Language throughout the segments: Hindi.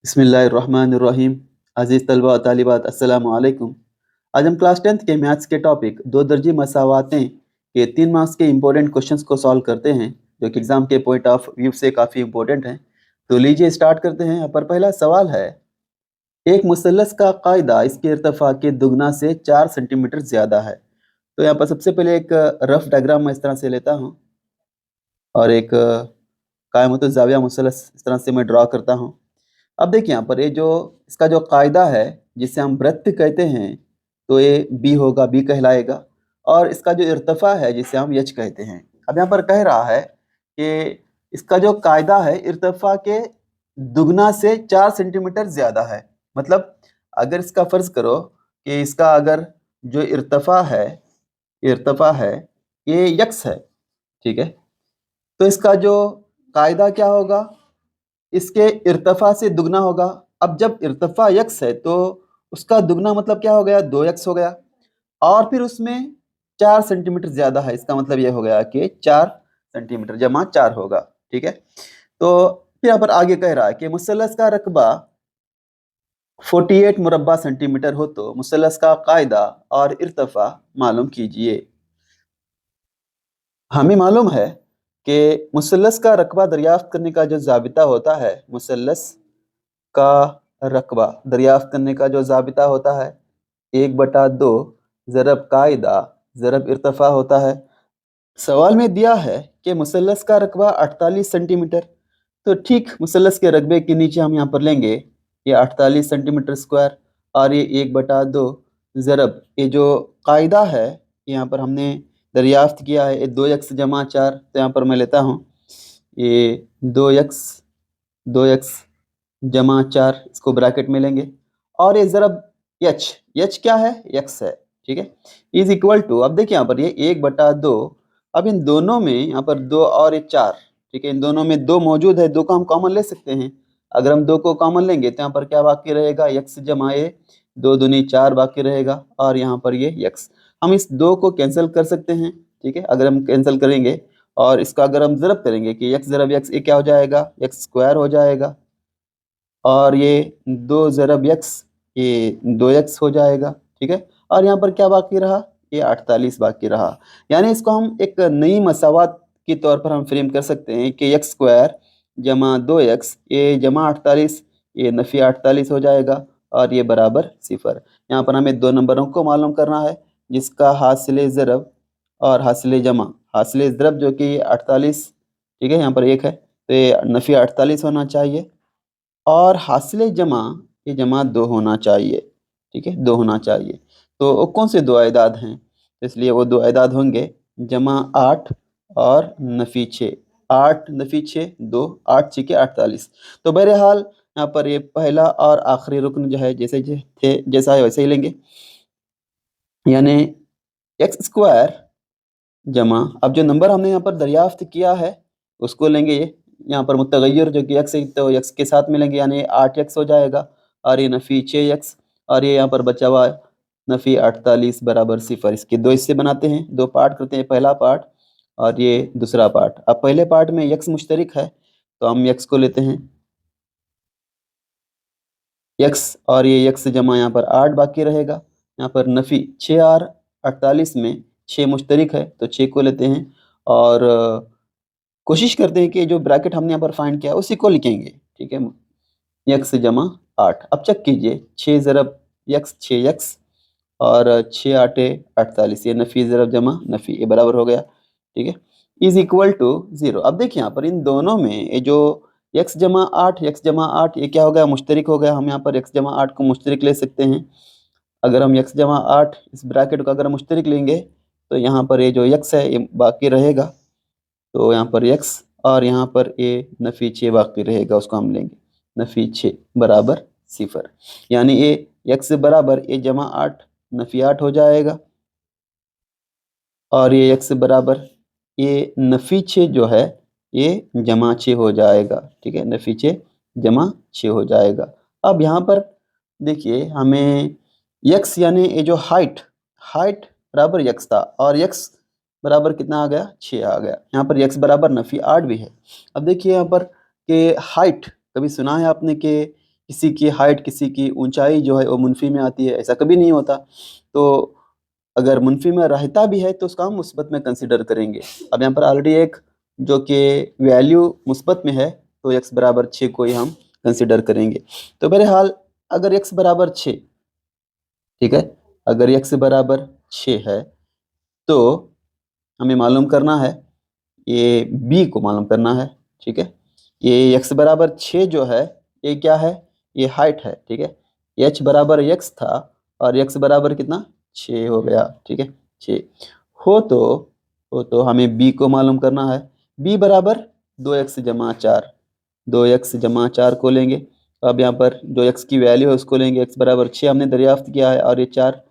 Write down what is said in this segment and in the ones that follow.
बिस्मिल्लाहिर्रहमानिर्रहीम। अज़ीज़ तलबा और तालिबात, अस्सलामु अलैकुम। आज हम क्लास 10th के मैथ्स के टॉपिक दो दर्जी मसावातें के 3 मार्क्स के इंपॉर्टेंट क्वेश्चंस को सॉल्व करते हैं, जो कि एग्ज़ाम के पॉइंट ऑफ व्यू से काफ़ी इंपॉर्टेंट हैं। तो लीजिए स्टार्ट करते हैं। यहाँ पर पहला सवाल है, एक मुसल्लस का कायदा इसके इर्तिफा के दुगना से 4 सेंटीमीटर ज़्यादा है। तो यहाँ पर सबसे पहले एक रफ डायग्राम मैं इस तरह से लेता हूँ और एक कायमतुज़ ज़ाविया मुसल्लस इस तरह से मैं ड्रा करता हूँ। अब देखिए यहाँ पर ये जो इसका जो कायदा है जिसे हम वृत्त कहते हैं, तो ये बी होगा, बी कहलाएगा। और इसका जो इर्तिफा है जिसे हम यच कहते हैं। अब यहाँ पर कह रहा है कि इसका जो कायदा है इर्तिफा के दुगना से 4 सेंटीमीटर ज़्यादा है। मतलब अगर इसका फ़र्ज़ करो कि इसका अगर जो इर्तिफा है ये यक्स है, ठीक है, तो इसका जो कायदा क्या होगा, इसके इर्तिफा से दुगना होगा। अब जब इर्तिफा यक्स है तो उसका दुगना मतलब क्या हो गया, 2x हो गया। और फिर उसमें 4 सेंटीमीटर ज़्यादा है, इसका मतलब ये हो गया कि 4 सेंटीमीटर जमा 4 होगा, ठीक है। तो फिर यहाँ पर आगे कह रहा है कि मुसल्लस का रकबा 48 मुरब्बा सेंटीमीटर हो तो मुसल्लस का कायदा और इर्तिफा मालूम कीजिए। हमें मालूम है कि मुसल्लस का रकबा दरियाफ्त करने का जो ज़ाबिता होता है, मुसल्लस का रकबा दरियाफ्त करने का जो ज़ाबिता होता है 1/2 ज़रब कायदा ज़रब इर्तिफा होता है। सवाल में दिया है कि मुसल्लस का रकबा 48 सेंटीमीटर। तो ठीक मुसल्लस के रकबे के नीचे हम यहाँ पर लेंगे ये 48 सेंटीमीटर स्क्वायर और ये 1/2 ज़रब ये जो कायदा है यहाँ पर हमने दरियाफ्त किया है, ये 2x जमा 4। तो यहाँ पर मैं लेता हूँ ये 2x जमा 4, इसको ब्रैकेट में लेंगे और ये ज़रब यच क्या है, यक्स है, ठीक है, इज इक्वल टू। अब देखिए यहाँ पर ये 1/2, अब इन दोनों में यहाँ पर 2 और ये 4, ठीक है, इन दोनों में 2 मौजूद है, 2 को हम कॉमन ले सकते हैं। अगर हम 2 को कॉमन लेंगे तो यहाँ पर क्या बाकी रहेगा, यक्स जमा ये 2 दूनी 4 बाकी रहेगा और यहाँ पर ये यक्स। हम इस 2 को कैंसिल कर सकते हैं, ठीक है। अगर हम कैंसिल करेंगे और इसका अगर हम ज़रब करेंगे कि यक्स ज़रब यक्स, ये क्या हो जाएगा, यक्स स्क्वायर हो जाएगा और ये 2 ज़रब यक्स ये 2x हो जाएगा, ठीक है। और यहाँ पर क्या बाकी रहा, ये 48 बाकी रहा। यानी इसको हम एक नई मसावात के तौर पर हम फ्रेम कर सकते हैं कि x स्क्वायर जमा 2x ये जमा 48 ये नफ़ी 48 हो जाएगा और ये बराबर 0। यहाँ पर हमें 2 नंबरों को मालूम करना है जिसका हासिल ज़रब और हासिल जमा। हासिल ज़रब जो कि 48, ठीक है, यहाँ पर 1 है तो ये नफ़ी 48 होना चाहिए और हासिल जमा ये जमा 2 होना चाहिए, ठीक है, 2 होना चाहिए। तो वो कौन से 2 अदाद हैं, तो इसलिए वो 2 अदाद होंगे जमा 8 और नफ़ी 6। 8 नफ़ी 6 2, 8 6 के 48। तो बहरहाल यहाँ पर ये पहला और आखिरी रुकन जो है जैसे थे जैसा है वैसे ही लेंगे, यानी एक्स स्क्वायर जमा, अब जो नंबर हमने यहाँ पर दरियाफ्त किया है उसको लेंगे, ये यहाँ पर मुतगय्यर जो कि एक्स है तो एक्स के साथ मिलेंगे, यानी 8x हो जाएगा और ये नफ़ी 6x और ये यहाँ पर बचा हुआ नफ़ी 48 बराबर 0। इसके 2 हिस्से बनाते हैं, 2 पार्ट करते हैं, पहला पार्ट और ये दूसरा पार्ट। अब पहले पार्ट में x मुश्तरिक है तो हम x को लेते हैं, x और ये x जमा यहाँ पर 8 बाकी रहेगा। यहाँ पर नफ़ी 6 और 48 में 6 मुश्तरिक है तो 6 को लेते हैं और कोशिश करते हैं कि जो ब्रैकेट हमने यहाँ पर फाइंड किया उसी को लिखेंगे, ठीक है, x जमा 8। अब चेक कीजिए 6 ज़रब x 6x और 6 8 48, ये नफ़ी ज़रब जमा नफ़ी ये बराबर हो गया, ठीक है, इज इक्वल टू 0। अब देखिए यहाँ पर इन दोनों में ये जो x जमा 8 ये क्या हो गया, मुश्तरिक हो गया। हम यहाँ पर x जमा 8 को मुश्तरिक ले सकते हैं। अगर हम x जमा 8 इस ब्रैकेट को अगर मुश्तरिक लेंगे तो यहाँ पर ये जो x है ये बाकी रहेगा, तो यहाँ पर x और यहाँ पर ये नफ़ी 6 बाकी रहेगा, उसको हम लेंगे नफ़ी 6 बराबर 0। यानी ये x बराबर ये जमा 8 नफ़ी 8 हो जाएगा और ये x बराबर ये नफ़ी 6 जो है ये जमा 6 हो जाएगा, ठीक है, नफ़ी 6 जमा 6 हो जाएगा। अब यहाँ पर देखिए हमें x यानी ये जो हाइट बराबर x था और x बराबर कितना आ गया, 6 आ गया। यहाँ पर x बराबर नफ़ी 8 भी है। अब देखिए यहाँ पर कि हाइट, कभी सुना है आपने कि किसी की हाइट, किसी की ऊंचाई जो है वो मुनफी में आती है, ऐसा कभी नहीं होता। तो अगर मुनफी में रहता भी है तो उसका हम मुस्बत में कंसिडर करेंगे। अब यहाँ पर ऑलरेडी एक जो कि वैल्यू मुस्बत में है, तो x बराबर 6 को ही हम कंसिडर करेंगे। तो बहरहाल अगर x बराबर 6, ठीक है, अगर x बराबर 6 है तो हमें मालूम करना है, ये b को मालूम करना है, ठीक है। ये x बराबर 6 जो है ये क्या है, ये हाइट है, ठीक है। h बराबर x था और x बराबर कितना 6 हो गया, ठीक है। 6 हो तो हमें b को मालूम करना है। b बराबर 2x जमा 4, 2x जमा 4 को लेंगे। अब यहाँ पर जो x की वैल्यू है उसको लेंगे, x बराबर 6 हमने दरियाफ्त किया है और ये 4,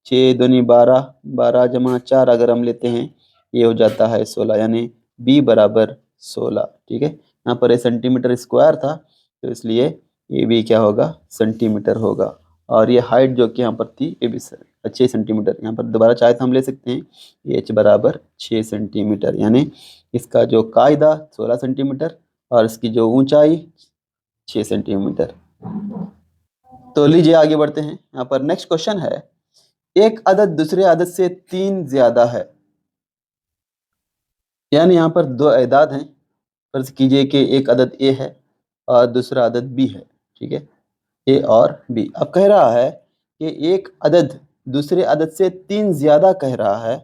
6 दूनी 12, 12 जमा 4 अगर हम लेते हैं ये हो जाता है 16, यानी b बराबर 16, ठीक है। यहाँ पर ये सेंटीमीटर स्क्वायर था तो इसलिए ये भी क्या होगा, सेंटीमीटर होगा। और ये हाइट जो कि यहाँ पर थी ये भी 6 सेंटीमीटर, यहाँ पर दोबारा चाहे तो हम ले सकते हैं ये h बराबर 6 सेंटीमीटर, यानी इसका जो कायदा 16 सेंटीमीटर और इसकी जो ऊंचाई 6 सेंटीमीटर। तो लीजिए आगे बढ़ते हैं। यहाँ पर नेक्स्ट क्वेश्चन है, एक अदद दूसरे अदद से 3 ज्यादा है, यानी यहाँ पर दो अदाद हैं। फर्ज कीजिए कि एक अदद ए है और दूसरा अदद बी है, ठीक है, ए और बी। अब कह रहा है कि एक अदद दूसरे अदद से 3 ज्यादा कह रहा है,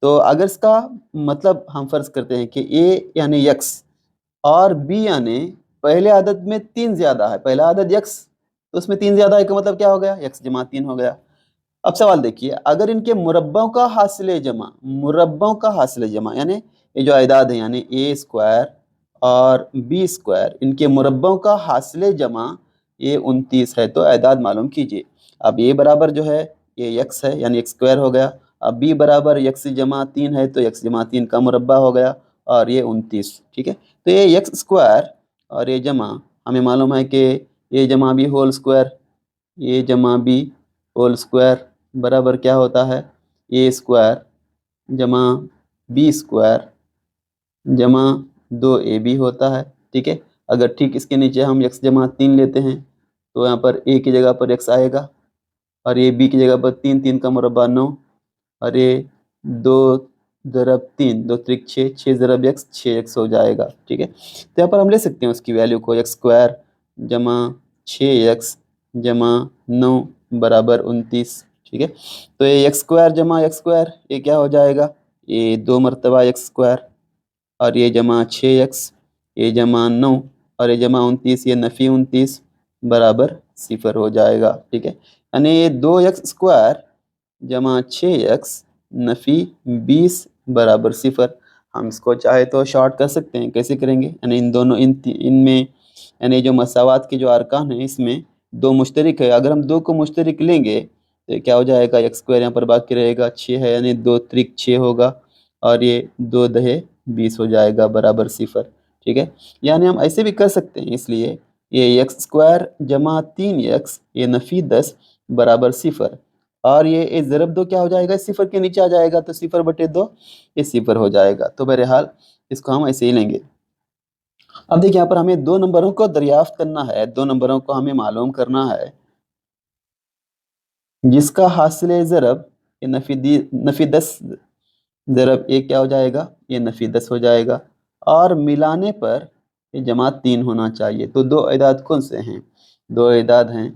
तो अगर इसका मतलब हम फर्ज करते हैं कि ए यानी यक्स और बी यानी पहले अदद में 3 ज्यादा है, पहला अदद यक्स तो उसमें 3 ज्यादा है का मतलब क्या हो गया, यक्स जमा 3 हो गया। अब सवाल देखिए, अगर इनके मुरब्बों का हासिल जमा, मुरब्बों का हासिल जमा यानी ये जो अदाद है यानी ए स्क्वायर और बी स्क्वायर, इनके मुरब्बों का हासिल जमा ये 29 है, तो अदाद मालूम कीजिए। अब ए बराबर जो है ये यक्स है यानी एक्स स्क्वायर हो गया, अब बी बराबर यक्स जमा 3 है तो यक्स जमा 3 का मुरब्बा हो गया और ये 29, ठीक है। तो ये यक्स स्क्वायर और ये जमा हमें मालूम है कि ये जमा बी होल स्क्वायर, ये जमा बी होल स्क्वायर बराबर क्या होता है, ए स्क्वायर जमा बी स्क्वायर जमा 2ab होता है, ठीक है। अगर ठीक इसके नीचे हम x जमा 3 लेते हैं तो यहाँ पर a की जगह पर x आएगा और ये b की जगह पर 3, 3 का मुरब्बा 9 और ये 2 ज़रब 3, 2 त्रिक 6, 6 ज़रब x 6x हो जाएगा, ठीक है। तो यहाँ पर हम ले सकते हैं उसकी वैल्यू को, एक्स स्क्वायर जमा 6x जमा 9 बराबर 29, ठीक है। तो ये एक्स स्क्वायर जमा एक्स स्क्वायर ये क्या हो जाएगा, ये 2 मरतबा एक्स स्क्वायर और ये जमा 6x, ये जमा 9 और ये जमा 29, ये नफ़ी 29 बराबर 0 हो जाएगा, ठीक है। यानी ये 2x स्क्वायर जमा 6x नफ़ी 20 बराबर 0। हम इसको चाहे तो शॉर्ट कर सकते हैं, कैसे करेंगे, यानी इन दोनों इनमें यानी जो मसावात के जो अरकान हैं इसमें 2 मुश्तरिक है, अगर हम 2 को मुश्तरिक लेंगे तो क्या हो जाएगा, एक्स स्क्वायर यहाँ पर बाकी रहेगा 6 है यानी 2 त्रिक 6 होगा और ये 2 दहे 20 हो जाएगा बराबर 0, ठीक है। यानी हम ऐसे भी कर सकते हैं, इसलिए ये एक्स स्क्वायर जमा 3x ये नफ़ी 10 बराबर 0 और ये ज़रब 2 क्या हो जाएगा, 0 के नीचे आ जाएगा तो 0/2 ये 0 हो जाएगा। तो बहरहाल इसको हम ऐसे ही लेंगे। अब देखिए यहाँ पर हमें 2 नंबरों को दरियाफ्त करना है, 2 नंबरों को हमें मालूम करना है जिसका हासिल ज़रब ये नफ़ी 10 ज़रब ये क्या हो जाएगा, ये नफ़ी 10 हो जाएगा और मिलाने पर ये जमा 3 होना चाहिए। तो 2 अदाद कौन से हैं, 2 अदाद हैं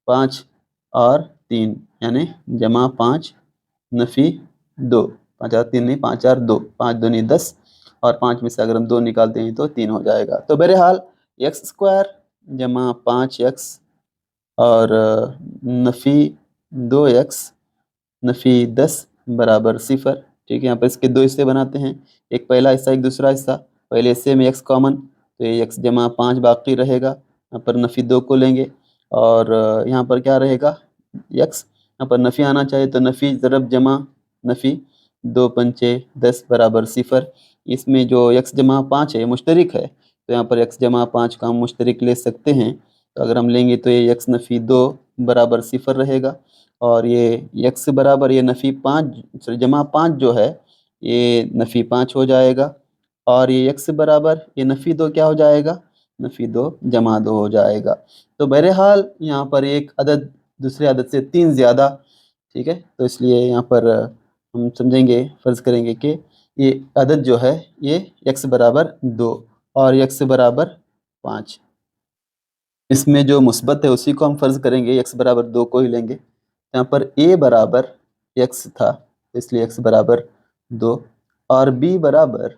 5 और 3 यानी जमा 5 नफ़ी 2, 5 और 3 नहीं 5 और 2, 5 दूनी 10 और 5 में से अगर हम 2 निकालते हैं तो 3 हो जाएगा। तो बहरहाल एक्स स्क्वायर जमा 5x और नफ़ी 2x नफ़ी 10 बराबर 0, ठीक है। यहाँ पर इसके 2 हिस्से बनाते हैं, एक पहला हिस्सा एक दूसरा हिस्सा। पहले हिस्से में x कॉमन तो ये x जमा 5 बाकी रहेगा, यहाँ पर नफ़ी 2 को लेंगे और यहाँ पर क्या रहेगा x, यहाँ पर नफ़ी आना चाहिए तो नफ़ी ज़रब जमा नफ़ी 2 पंचे 10 बराबर 0। इसमें जो x जमा 5 है ये मुश्तरिक है तो यहाँ पर x जमा 5 का हम मुश्तरिक ले सकते हैं, तो अगर हम लेंगे तो ये x नफ़ी 2 बराबर 0 रहेगा और ये x बराबर ये नफ़ी 5 जमा 5 जो है ये नफ़ी 5 हो जाएगा और ये x बराबर ये नफ़ी 2 क्या हो जाएगा, नफी 2 जमा 2 हो जाएगा। तो बहरहाल यहाँ पर एक अदद दूसरे अदद से 3 ज़्यादा, ठीक है, तो इसलिए यहाँ पर हम समझेंगे, फ़र्ज़ करेंगे कि ये अदद जो है ये x बराबर 2 और x बराबर 5। इसमें जो मुस्बत है उसी को हम फ़र्ज़ करेंगे, x बराबर 2 को ही लेंगे। यहाँ पर a बराबर x था, इसलिए x बराबर 2 और b बराबर,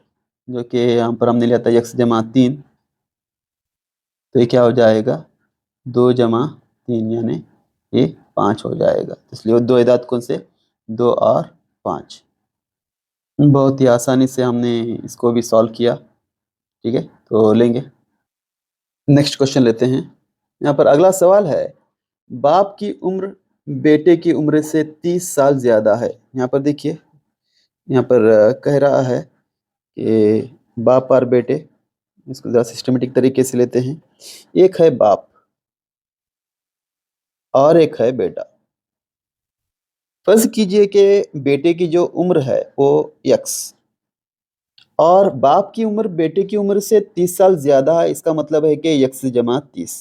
जो कि यहाँ पर हमने लिया था x जमा 3, तो ये क्या हो जाएगा 2 जमा 3 यानी ये 5 हो जाएगा। इसलिए वो दो इदाद कौन से, 2 और 5। बहुत ही आसानी से हमने इसको भी सॉल्व किया, ठीक है, तो लेंगे। नेक्स्ट क्वेश्चन लेते हैं। यहाँ पर अगला सवाल है, बाप की उम्र बेटे की उम्र से 30 साल ज़्यादा है। यहाँ पर देखिए, यहाँ पर कह रहा है कि बाप और बेटे, इसको ज़रा सिस्टमेटिक तरीके से लेते हैं। एक है बाप और एक है बेटा। फर्ज कीजिए कि बेटे की जो उम्र है वो x और बाप की उम्र बेटे की उम्र से 30 साल ज्यादा है। इसका मतलब है कि x जमा 30,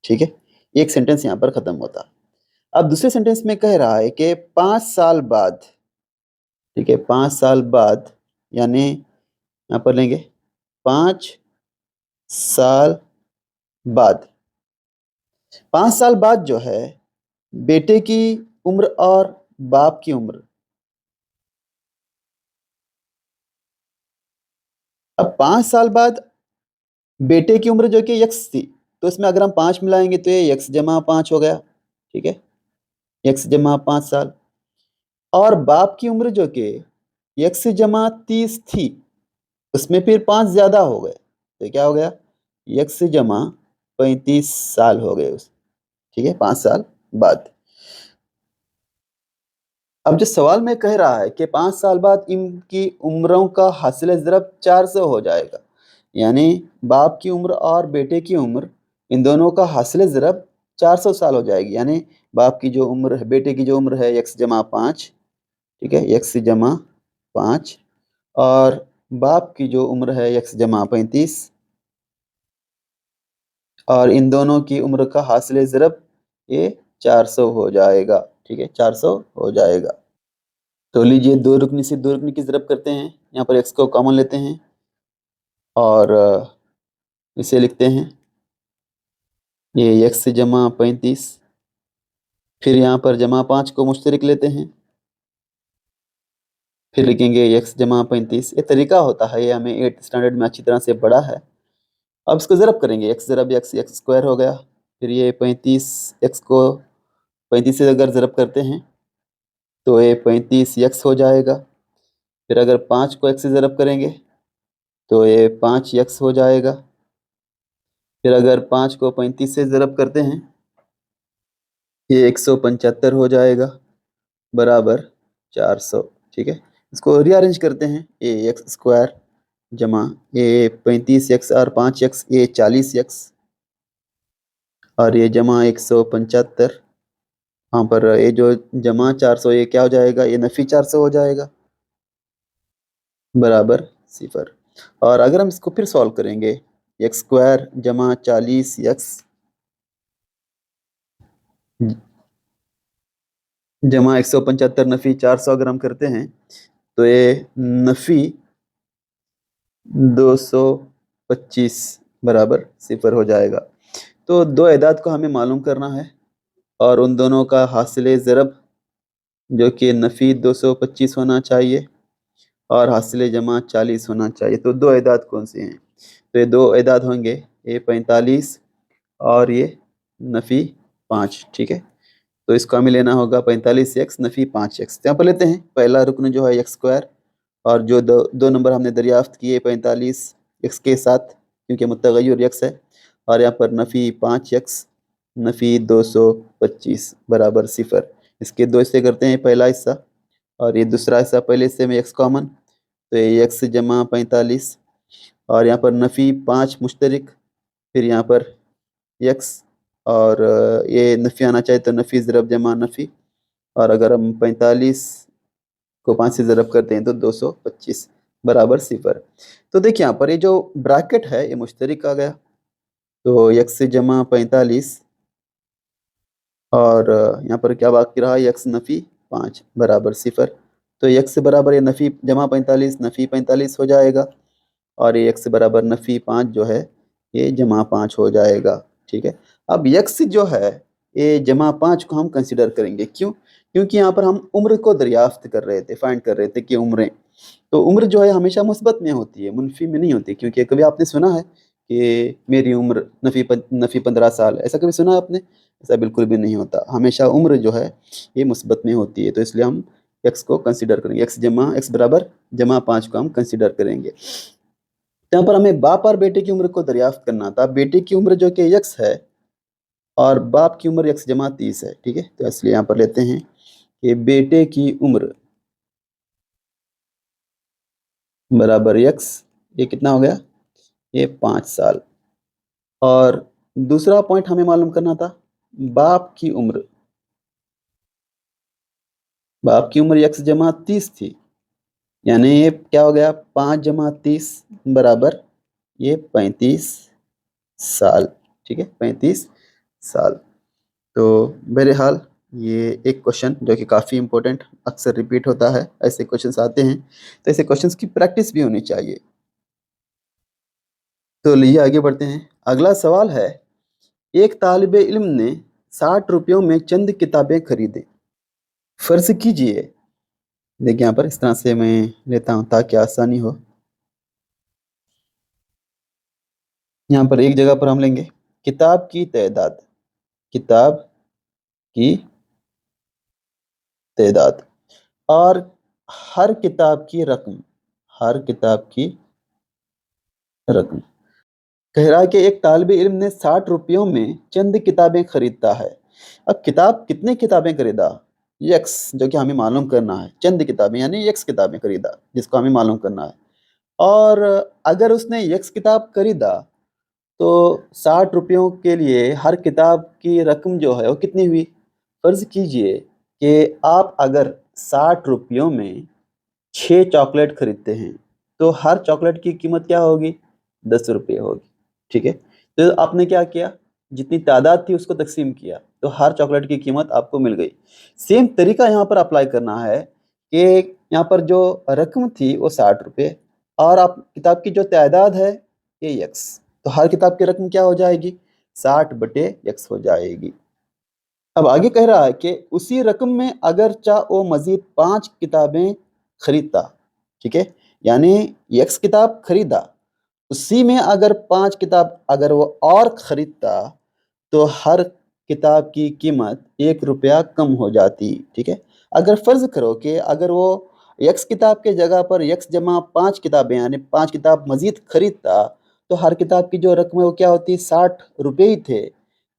ठीक है। एक सेंटेंस यहाँ पर खत्म होता। अब दूसरे सेंटेंस में कह रहा है कि 5 साल बाद, ठीक है, 5 साल बाद, यानी यहाँ पर लेंगे 5 साल बाद। 5 साल बाद जो है बेटे की उम्र और बाप की उम्र, अब 5 साल बाद बेटे की उम्र जो कि x थी, तो इसमें अगर हम 5 मिलाएंगे तो ये x जमा 5 हो गया, ठीक है, x जमा 5 साल। और बाप की उम्र जो कि x जमा 30 थी, उसमें फिर 5 ज्यादा हो गए, तो क्या हो गया x जमा 35 साल हो गए उस, ठीक है, 5 साल बाद। अब जो सवाल में कह रहा है कि 5 साल बाद इनकी उम्रों का हासिल ज़रब 400 हो जाएगा, यानी बाप की उम्र और बेटे की उम्र, इन दोनों का हासिल ज़रब 400 साल हो जाएगी। यानी बाप की जो उम्र है, बेटे की जो उम्र है x जमा 5, ठीक है, x जमा 5, और बाप की जो उम्र है x जमा 35, और इन दोनों की उम्र का हासिल ज़रब ये 400 हो जाएगा, ठीक है, 400 हो जाएगा। तो लीजिए, दो रुकनी से दो रुकनी की ज़रब करते हैं। यहाँ पर x को कॉमन लेते हैं और इसे लिखते हैं ये x जमा 35, फिर यहाँ पर जमा 5 को मुश्तरक लेते हैं, फिर लिखेंगे x जमा 35। ये तरीका होता है, ये हमें 8th स्टैंडर्ड में अच्छी तरह से पढ़ा है। अब इसको ज़रब करेंगे, x ज़रब x स्क्वायर हो गया, फिर ये 35 x को 35 से अगर ज़रब करते हैं तो ये 35x हो जाएगा। फिर अगर 5 को x से ज़रब करेंगे तो ये 5x हो जाएगा। फिर अगर 5 को 35 से ज़रब करते हैं ये 175 हो जाएगा, बराबर 400, ठीक है। इसको रीअरेंज करते हैं, ये एक्स स्क्वायर जमा ये 35x और 5x ये 40x, और ये जमा 175, यहाँ पर ये जो जमा 400 ये क्या हो जाएगा, ये नफी 400 हो जाएगा, बराबर 0। और अगर हम इसको फिर सॉल्व करेंगे, एक्स स्क्वायर जमा 40x जमा 175 नफी 400 अगर हम करते हैं तो ये नफी 225 बराबर 0 हो जाएगा। तो दो एदाद को हमें मालूम करना है और उन दोनों का हासिल ज़रब जो कि नफी 225 होना चाहिए और हासिल जमा 40 होना चाहिए। तो दो एदाद कौन से हैं, तो ये दो एदाद होंगे, ये 45 और ये नफी 5, ठीक है। तो इसको हमें लेना होगा 45x नफी 5x। यहाँ पर लेते हैं पहला रुकन जो है एक्स स्क्वायर, और जो दो नंबर हमने दरियाफ्त किए 45x के साथ, क्योंकि मुतगय्यर x है, और यहाँ पर नफ़ी 5x नफ़ी 225 बराबर 0। इसके दो हिस्से करते हैं, पहला हिस्सा और ये दूसरा हिस्सा, पहले हिस्से में x कॉमन, तो ये x जमा 45 और यहाँ पर नफ़ी 5 मुश्तरक, फिर यहाँ पर x, और ये नफ़ी आना चाहिए तो नफ़ी ज़रब जमा नफ़ी, और अगर हम 45 को 5 से ज़रब करते हैं तो 225 बराबर 0। तो देखिए यहाँ पर ये जो ब्रैकेट है ये मुश्तरक आ गया, तो x जमा 45 और यहाँ पर क्या बाकी रहा, x नफ़ी 5 बराबर 0। तो x बराबर ये नफ़ी जमा 45 नफ़ी 45 हो जाएगा और ये x बराबर नफ़ी 5 जो है ये जमा 5 हो जाएगा। ठीक है, अब x जो है ये जमा 5 को हम कंसिडर करेंगे। क्यों? क्योंकि यहाँ पर हम उम्र को दरियाफ्त कर रहे थे, फाइंड कर रहे थे कि उम्रें, तो उम्र जो है हमेशा मुस्बत में होती है, मुनफी में नहीं होती। क्योंकि कभी आपने सुना है कि मेरी उम्र नफ़ी 15 साल, ऐसा कभी सुना है आपने? ऐसा बिल्कुल भी नहीं होता, हमेशा उम्र जो है ये मुस्बत में होती है। तो इसलिए हम एक्स को कंसिडर करेंगे, एक्स बराबर जमा 5 को हम कंसिडर करेंगे। तो यहाँ पर हमें बाप और बेटे की उम्र को दरियाफ्त करना था। बेटे की उम्र जो कि एक्स है और बाप की उम्र एक्स जमा 30 है। ठीक है, तो इसलिए यहाँ पर लेते हैं कि बेटे की उम्र बराबर एक्स, ये कितना हो गया, ये 5 साल। और दूसरा पॉइंट हमें मालूम करना था बाप की उम्र। बाप की उम्र एक्स जमा 30 थी, यानी ये क्या हो गया, 5 जमा 30 बराबर ये 35 साल। ठीक है, 35 साल। तो बहरहाल ये एक क्वेश्चन जो कि काफ़ी इंपॉर्टेंट, अक्सर रिपीट होता है, ऐसे क्वेश्चंस आते हैं, तो ऐसे क्वेश्चंस की प्रैक्टिस भी होनी चाहिए। तो लिए आगे बढ़ते हैं। अगला सवाल है, एक तालिबे इल्म ने 60 रुपयों में चंद किताबें खरीदें। फर्ज कीजिए, देखिए यहाँ पर इस तरह से मैं लेता हूँ ताकि आसानी हो। यहाँ पर एक जगह पर हम लेंगे किताब की तादाद, किताब की तादाद, और हर किताब की रकम, हर किताब की रकम। कह रहा है कि एक तालिब इल्म ने 60 रुपयों में चंद किताबें खरीदता है। अब किताब कितने किताबें खरीदा, यक्स जो कि हमें मालूम करना है, चंद किताबें यानी यक्स किताबें खरीदा जिसको हमें मालूम करना है। और अगर उसने यक्स किताब खरीदा तो 60 रुपयों के लिए हर किताब की रकम जो है वो कितनी हुई। फर्ज कीजिए कि आप अगर 60 रुपयों में 6 चॉकलेट खरीदते हैं तो हर चॉकलेट की कीमत क्या होगी, 10 रुपये होगी। ठीक है, तो आपने क्या किया, जितनी तादाद थी उसको तकसीम किया तो हर चॉकलेट की कीमत आपको मिल गई। सेम तरीका यहाँ पर अप्लाई करना है कि यहाँ पर जो रकम थी वो 60 रुपये और आप किताब की जो तादाद है ये यक्स, तो हर किताब की रकम क्या हो जाएगी, 60 बटे यक्स हो जाएगी। अब आगे कह रहा है कि उसी रकम में अगर चाह वो मजीद 5 किताबें खरीदता। ठीक है, यानी यक्स किताब खरीदा, उसी में अगर 5 किताब अगर वो और खरीदता तो हर किताब की कीमत 1 रुपया कम हो जाती। ठीक है, अगर फर्ज करो कि अगर वो यक्स किताब के जगह पर यक्स जमा 5 किताबें यानी 5 किताब मजीद खरीदता तो हर किताब की जो रकम है वो क्या होती, 60 रुपये ही थे,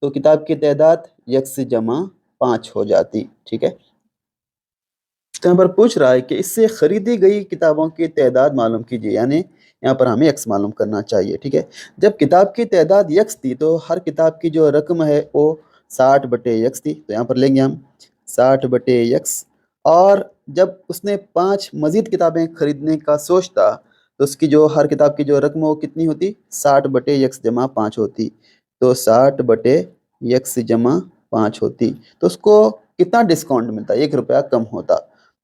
तो किताब की तादाद यक्स जमा 5 हो जाती। ठीक है, तो यहाँ पर पूछ रहा है कि इससे खरीदी गई किताबों की तादाद मालूम कीजिए, यानी यहाँ पर हमें एक्स मालूम करना चाहिए। ठीक है, जब किताब की तादाद यक्स थी तो हर किताब की जो रकम है वो 60 बटे यक्स थी, तो यहाँ पर लेंगे हम 60 बटे यक्स। और जब उसने 5 मजीद किताबें खरीदने का सोचता तो उसकी जो हर किताब की जो रकम हो कितनी होती, 60 बटे यक्स जमा 5 होती, तो 60 बटे यक्स जमा 5 होती। तो उसको कितना डिस्काउंट मिलता, 1 रुपया कम होता।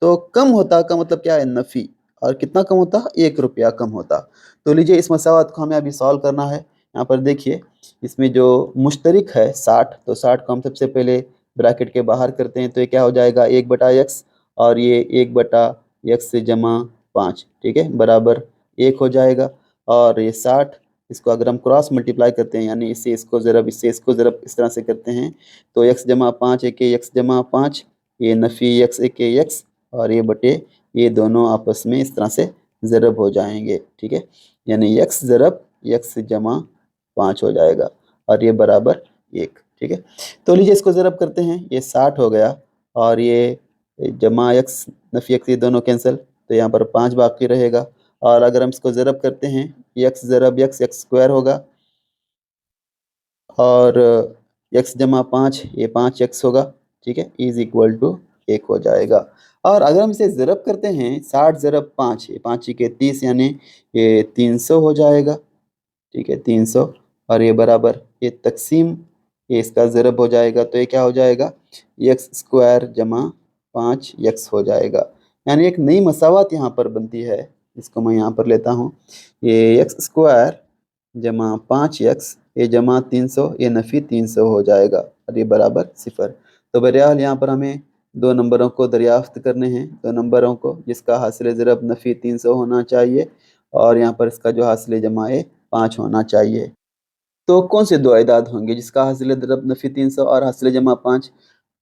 तो कम होता का मतलब क्या है, नफ़ी, और कितना कम होता, 1 रुपया कम होता। तो लीजिए इस मसावत को हमें अभी सॉल्व करना है। यहाँ पर देखिए इसमें जो मुश्तरिक है 60, तो 60 को हम सबसे पहले ब्रैकेट के बाहर करते हैं, तो ये क्या हो जाएगा, 1/x, और ये 1/x से जमा 5, ठीक है, बराबर 1 हो जाएगा। और ये 60, इसको अगर हम क्रॉस मल्टीप्लाई करते हैं यानी इससे इसको ज़रब इससे इसको ज़रब इस तरह से करते हैं, तो x जमा 5 एक x जमा 5, ये नफ़ी x एक x, और ये बटे ये दोनों आपस में इस तरह से ज़रब हो जाएंगे। ठीक है, यानी x ज़रब x जमा 5 हो जाएगा और ये बराबर 1। ठीक है, तो लीजिए इसको ज़रब करते हैं, ये 60 हो गया और ये जमा x नफ़ी x, ये दोनों कैंसिल, तो यहाँ पर 5 बाकी रहेगा। और अगर हम इसको ज़रब करते हैं, x ज़रब x स्क्वायर होगा, और x जमा 5 ये 5x होगा। ठीक है, इज इक्वल टू 1 हो जाएगा। और अगर हम इसे ज़रब करते हैं, 60 ज़रब 5, ये 5 के 30 यानी ये 300 हो जाएगा। ठीक है, 300, और ये बराबर ये तकसीम ये इसका ज़रब हो जाएगा, तो ये क्या हो जाएगा, एक्स स्क्वायर जमा 5x हो जाएगा। यानी एक नई मसावत यहाँ पर बनती है, इसको मैं यहाँ पर लेता हूँ, ये एक्स स्क्वायर जमा 5x ये जमा 300 ये नफ़ी 300 हो जाएगा और ये बराबर 0। तो बहरहाल यहाँ पर हमें दो नंबरों को दरियाफ्त करने हैं, दो नंबरों को जिसका हासिल ज़रब नफ़ी 300 होना चाहिए और यहाँ पर इसका जो हासिल जमा 5 होना चाहिए। तो कौन से दो अदाद होंगे जिसका हासिल ज़रब नफ़ी 300 और हासिल जमा 5?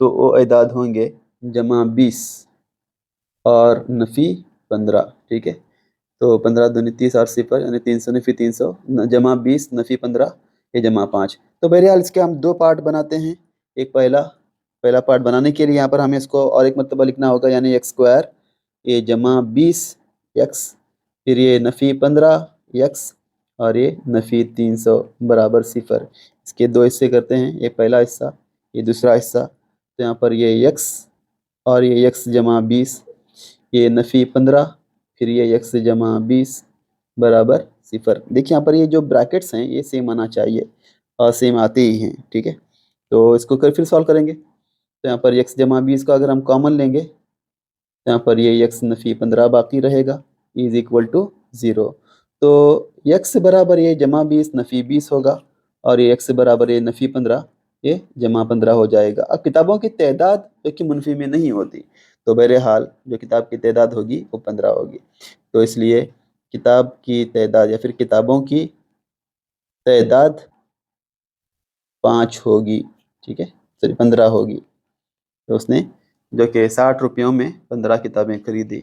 तो वो अदाद होंगे जमा 20 और नफ़ी 15। ठीक है, तो 15 दूनी 30 और 0 यानी 300 नफ़ी 300 जमा 20 नफ़ी 15 ये जमा 5। तो बहरहाल इसके हम दो पार्ट बनाते हैं। एक पहला पार्ट बनाने के लिए यहाँ पर हमें इसको और एक मरतबा लिखना होगा, यानी एक्स स्क्वायर ये जमा 20x फिर ये नफ़ी 15x और ये नफ़ी 300 बराबर 0। इसके दो हिस्से करते हैं, ये पहला हिस्सा ये दूसरा हिस्सा। तो यहाँ पर ये x और ये x जमा 20 ये नफ़ी 15 फिर ये x जमा 20 बराबर 0। देखिए यहाँ पर ये जो ब्रैकेट्स हैं ये सेम आना चाहिए और सेम आते ही हैं। ठीक है, तो इसको फिर सॉल्व करेंगे। तो यहाँ पर x जमा 20 का अगर हम कॉमन लेंगे तो यहाँ पर ये x नफ़ी 15 बाकी रहेगा इज इक्वल टू 0। तो x बराबर ये जमा 20 नफ़ी 20 होगा और ये x बराबर ये नफ़ी 15 ये जमा 15 हो जाएगा। अब किताबों की तादाद जो कि मुनफी में नहीं होती, तो बहरहाल जो किताब की तादाद होगी वो 15 होगी, तो इसलिए किताब की तादाद या फिर किताबों की तादाद 5 होगी। ठीक है, सॉरी 15 होगी। तो उसने जो कि 60 रुपयों में 15 किताबें खरीदी।